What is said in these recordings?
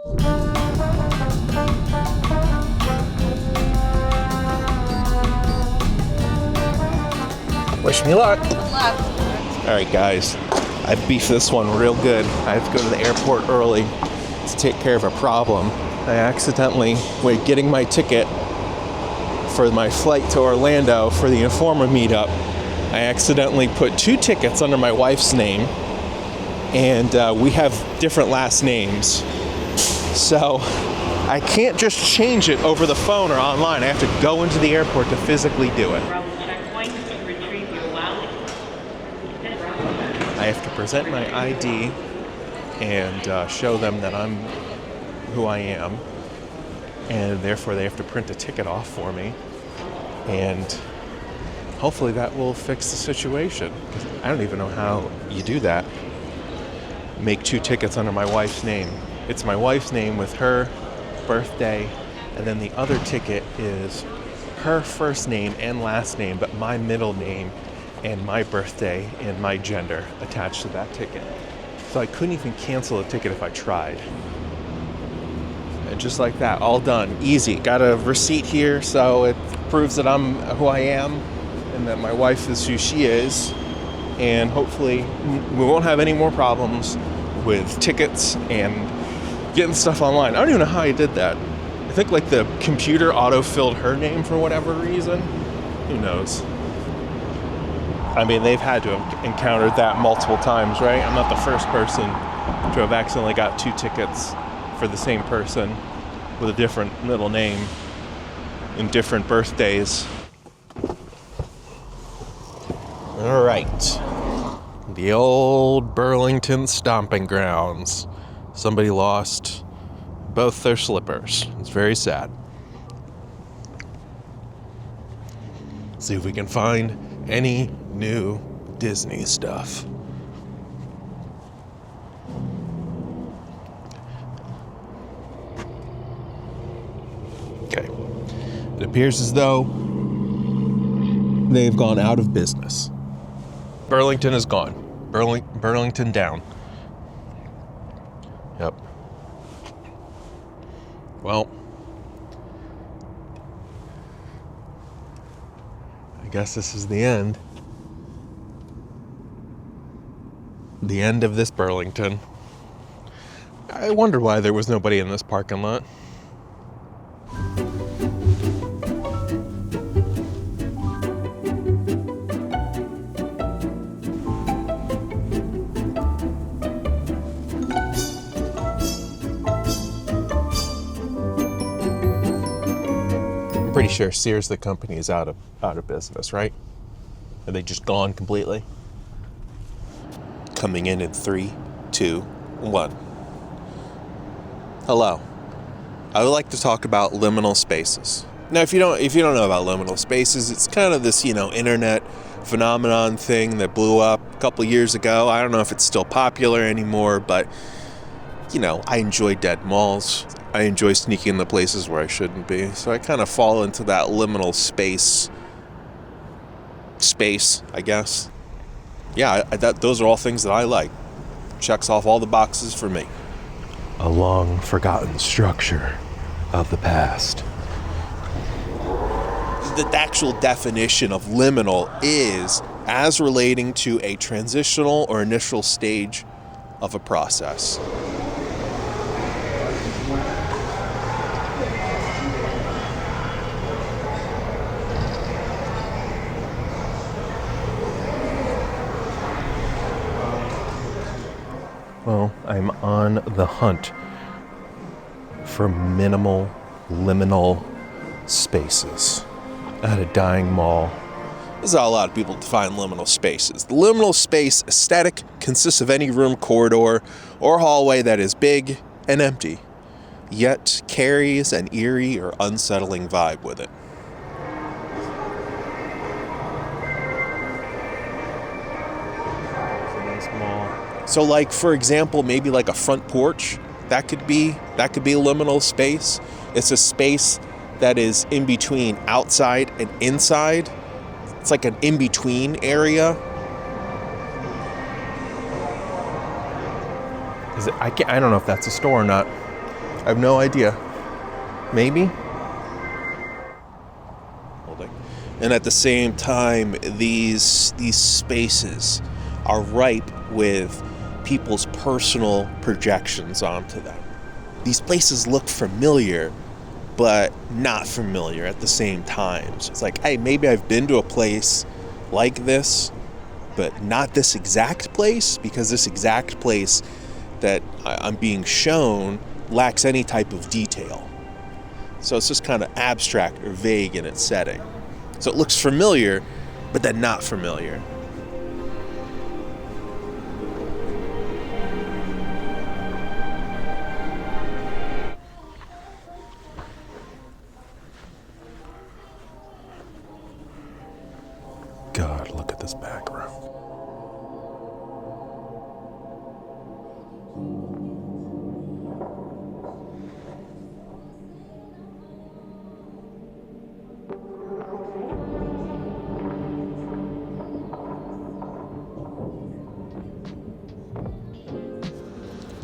Wish me luck. Good luck. All right, guys. I beefed this one real good. I have to go to the airport early to take care of a problem. I accidentally, when getting my ticket for my flight to Orlando for the Informa meetup, I accidentally put 2 tickets under my wife's name, and we have different last names. So I can't just change it over the phone or online. I have to go into the airport to physically do it. I have to present my ID and show them that I'm who I am, and therefore they have to print a ticket off for me, and hopefully that will fix the situation. I don't even know how you do that. Make 2 tickets under my wife's name. It's my wife's name with her birthday, and then the other ticket is her first name and last name, but my middle name and my birthday and my gender attached to that ticket. So I couldn't even cancel a ticket if I tried. And just like that, all done, easy. Got a receipt here, so it proves that I'm who I am and that my wife is who she is. And hopefully we won't have any more problems with tickets and getting stuff online. I don't even know how I did that. I think like the computer auto-filled her name for whatever reason. Who knows? I mean, they've had to have encountered that multiple times, right? I'm not the first person to have accidentally got 2 tickets for the same person with a different middle name and different birthdays. All right. The old Burlington stomping grounds. Somebody lost both their slippers. It's very sad. See if we can find any new Disney stuff. Okay. It appears as though they've gone out of business. Burlington is gone. Burlington down. Yep. Well, I guess this is the end. The end of this Burlington. I wonder why there was nobody in this parking lot. I'm pretty sure Sears, the company, is out of business, right? Are they just gone completely? Coming in 3, 2, 1. Hello. I would like to talk about liminal spaces. Now, if you don't know about liminal spaces, it's kind of this, internet phenomenon thing that blew up a couple years ago. I don't know if it's still popular anymore, but I enjoy dead malls. I enjoy sneaking in the places where I shouldn't be. So I kind of fall into that liminal space, I guess. Yeah, those are all things that I like. Checks off all the boxes for me. A long forgotten structure of the past. The actual definition of liminal is as relating to a transitional or initial stage of a process. Well, I'm on the hunt for minimal, liminal spaces at a dying mall. This is how a lot of people define liminal spaces. The liminal space aesthetic consists of any room, corridor, or hallway that is big and empty, yet carries an eerie or unsettling vibe with it. So like, for example, maybe like a front porch, that could be a liminal space. It's a space that is in between outside and inside. It's like an in-between area. I don't know if that's a store or not. I have no idea. Maybe? And at the same time, these spaces are ripe with people's personal projections onto them. These places look familiar, but not familiar at the same time. So it's like, hey, maybe I've been to a place like this, but not this exact place, because this exact place that I'm being shown lacks any type of detail. So it's just kind of abstract or vague in its setting. So it looks familiar, but then not familiar. God, look at this back room.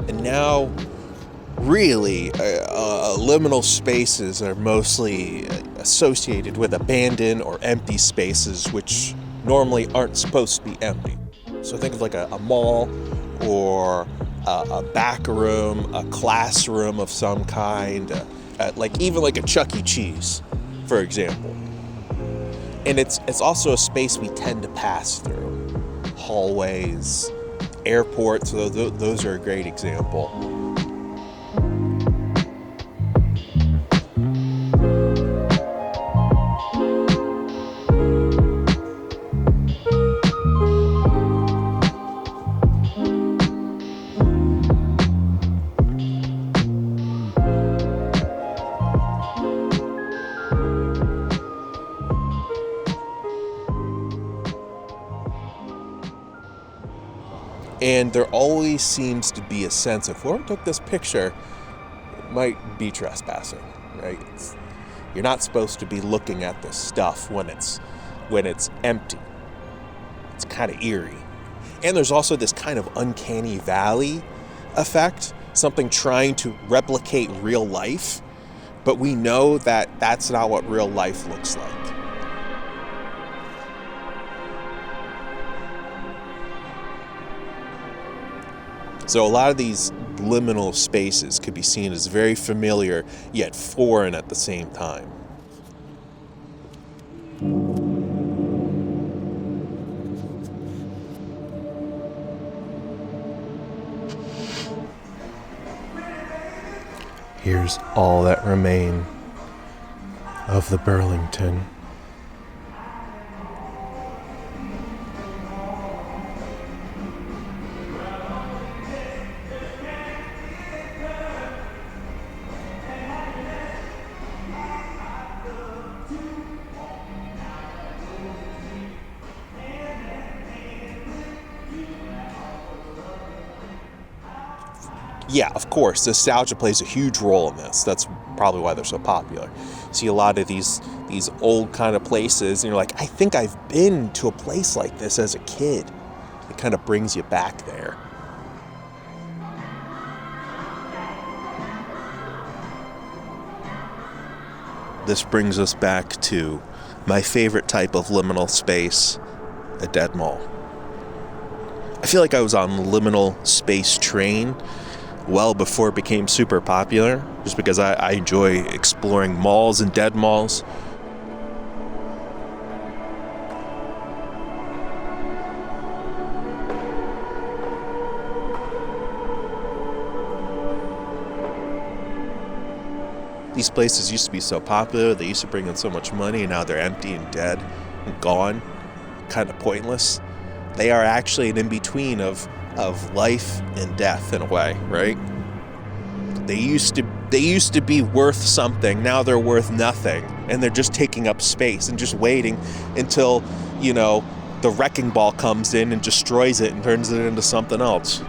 And now, really, liminal spaces are mostly associated with abandoned or empty spaces, which normally aren't supposed to be empty. So think of like a mall or a back room, a classroom of some kind, like even like a Chuck E. Cheese, for example. And it's also a space we tend to pass through. Hallways, airports, those are a great example. And there always seems to be a sense of whoever took this picture might be trespassing, right? You're not supposed to be looking at this stuff when it's empty. It's kind of eerie. And there's also this kind of uncanny valley effect, something trying to replicate real life, but we know that that's not what real life looks like. So a lot of these liminal spaces could be seen as very familiar, yet foreign at the same time. Here's all that remain of the Burlington. Yeah, of course, nostalgia plays a huge role in this. That's probably why they're so popular. You see a lot of these old kind of places, and you're like, I think I've been to a place like this as a kid. It kind of brings you back there. This brings us back to my favorite type of liminal space, a dead mall. I feel like I was on the liminal space train well before it became super popular, just because I enjoy exploring malls and dead malls. These places used to be so popular, they used to bring in so much money, and now they're empty and dead and gone, kind of pointless. They are actually an in-between of life and death in a way, right? They used to be worth something. Now they're worth nothing, and they're just taking up space and just waiting until, the wrecking ball comes in and destroys it and turns it into something else.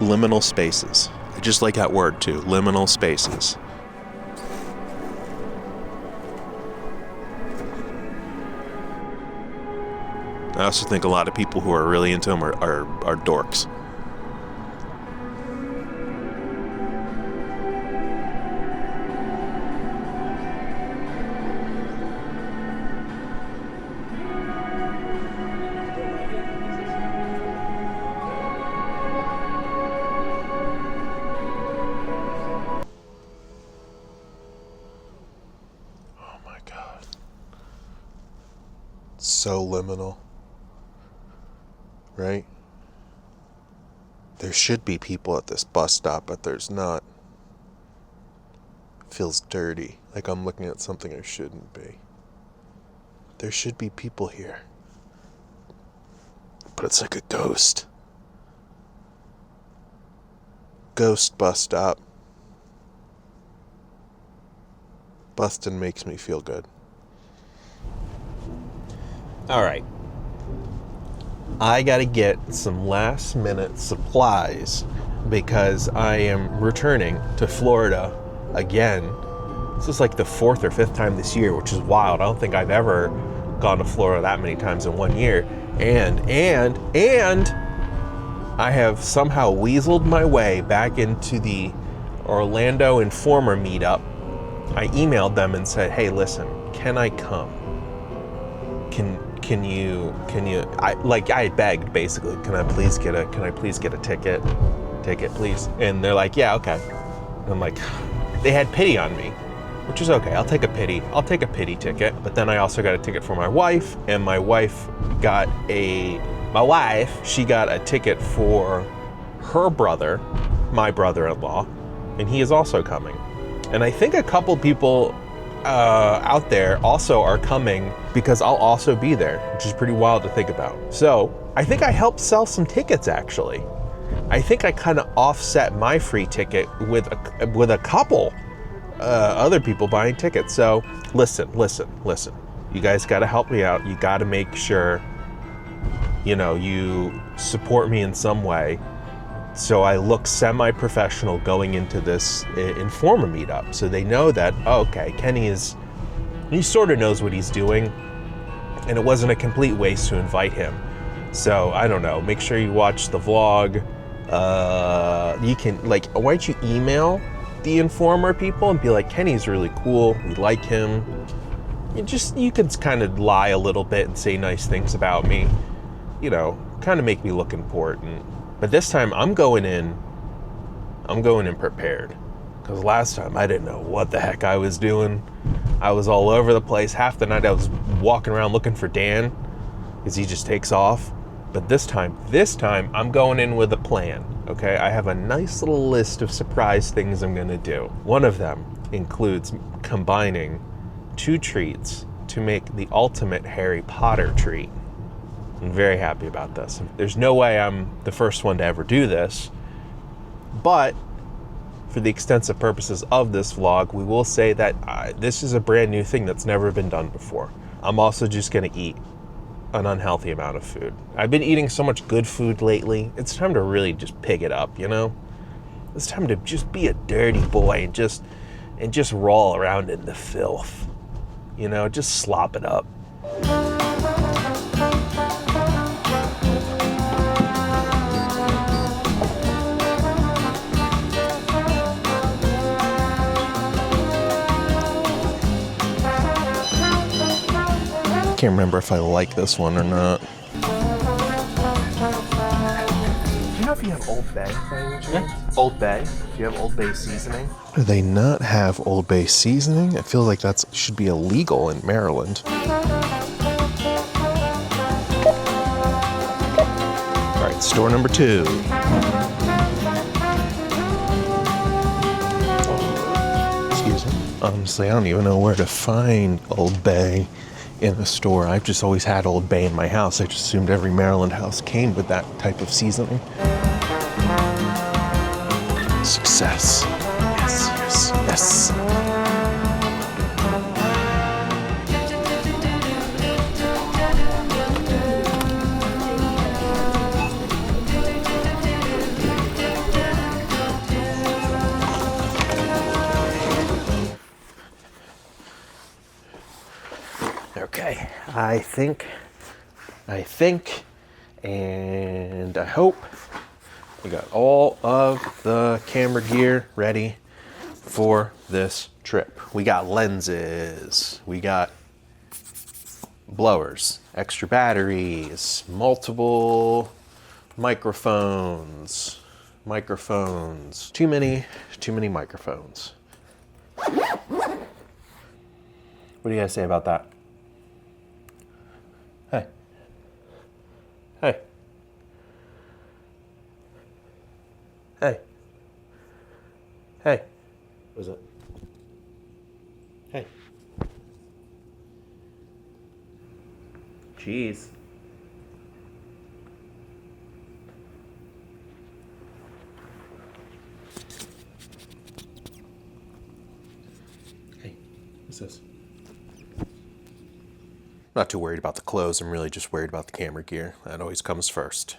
Liminal spaces. I just like that word too, liminal spaces. I also think a lot of people who are really into them are dorks. Oh my God. So liminal. Right? There should be people at this bus stop, but there's not. Feels dirty, like I'm looking at something I shouldn't be. There should be people here, but it's like a ghost. Ghost bus stop. Bustin' makes me feel good. All right. I got to get some last minute supplies because I am returning to Florida again. This is like the 4th or 5th time this year, which is wild. I don't think I've ever gone to Florida that many times in 1 year. And I have somehow weaseled my way back into the Orlando Informer meetup. I emailed them and said, hey, listen, can I come? Can you, I had begged basically, can I please get a ticket, please? And they're like, yeah, okay. And I'm like, they had pity on me, which is okay. I'll take a pity ticket. But then I also got a ticket for my wife, and my wife got a ticket for her brother, my brother-in-law, and he is also coming. And I think a couple people out there also are coming because I'll also be there, which is pretty wild to think about. So I think I helped sell some tickets, actually. I think I kind of offset my free ticket with a couple other people buying tickets. So listen. You guys got to help me out. You got to make sure, you support me in some way. So I look semi-professional going into this Informer meetup. So they know that, okay, he sort of knows what he's doing. And it wasn't a complete waste to invite him. So I don't know, make sure you watch the vlog. You can, why don't you email the Informer people and be like, Kenny's really cool, we like him. You could kind of lie a little bit and say nice things about me. Kind of make me look important. But this time I'm going in prepared. Because last time I didn't know what the heck I was doing. I was all over the place. Half the night I was walking around looking for Dan because he just takes off. But this time I'm going in with a plan. Okay, I have a nice little list of surprise things I'm gonna do. One of them includes combining 2 treats to make the ultimate Harry Potter treat. I'm very happy about this. There's no way I'm the first one to ever do this, but for the extensive purposes of this vlog, we will say that this is a brand new thing that's never been done before. I'm also just gonna eat an unhealthy amount of food. I've been eating so much good food lately. It's time to really just pick it up, It's time to just be a dirty boy and just roll around in the filth. Just slop it up. I can't remember if I like this one or not. Do you know if you have Old Bay by any chance? Yeah. Old Bay? Do you have Old Bay seasoning? Do they not have Old Bay seasoning? I feel like that should be illegal in Maryland. All right, store number 2. Excuse me. Honestly, I don't even know where to find Old Bay in a store. I've just always had Old Bay in my house. I just assumed every Maryland house came with that type of seasoning. Success. Yes. Okay, I think I think, and I hope. We got all of the camera gear ready for this trip. We got lenses, we got blowers, extra batteries, multiple microphones. Too many microphones. What do you guys say about that? Hey. Hey. Hey. Hey. What is it? Hey. Jeez. Hey, what's this? I'm not too worried about the clothes. I'm really just worried about the camera gear. That always comes first.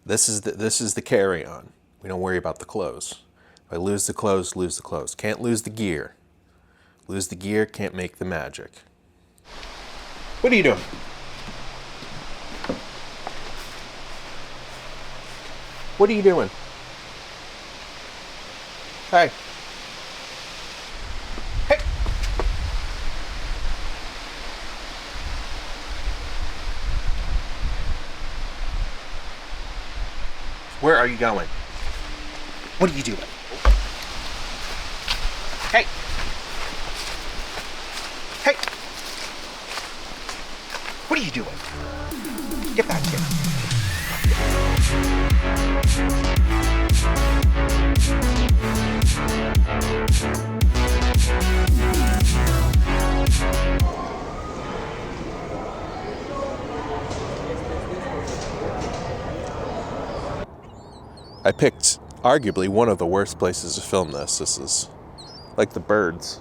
This is the carry-on. We don't worry about the clothes. If I lose the clothes, lose the clothes. Can't lose the gear. Lose the gear, can't make the magic. What are you doing? What are you doing? Hey. Hey. Where are you going? What are you doing? Hey. Hey. What are you doing? Get back here. I picked arguably one of the worst places to film this. This is like the birds.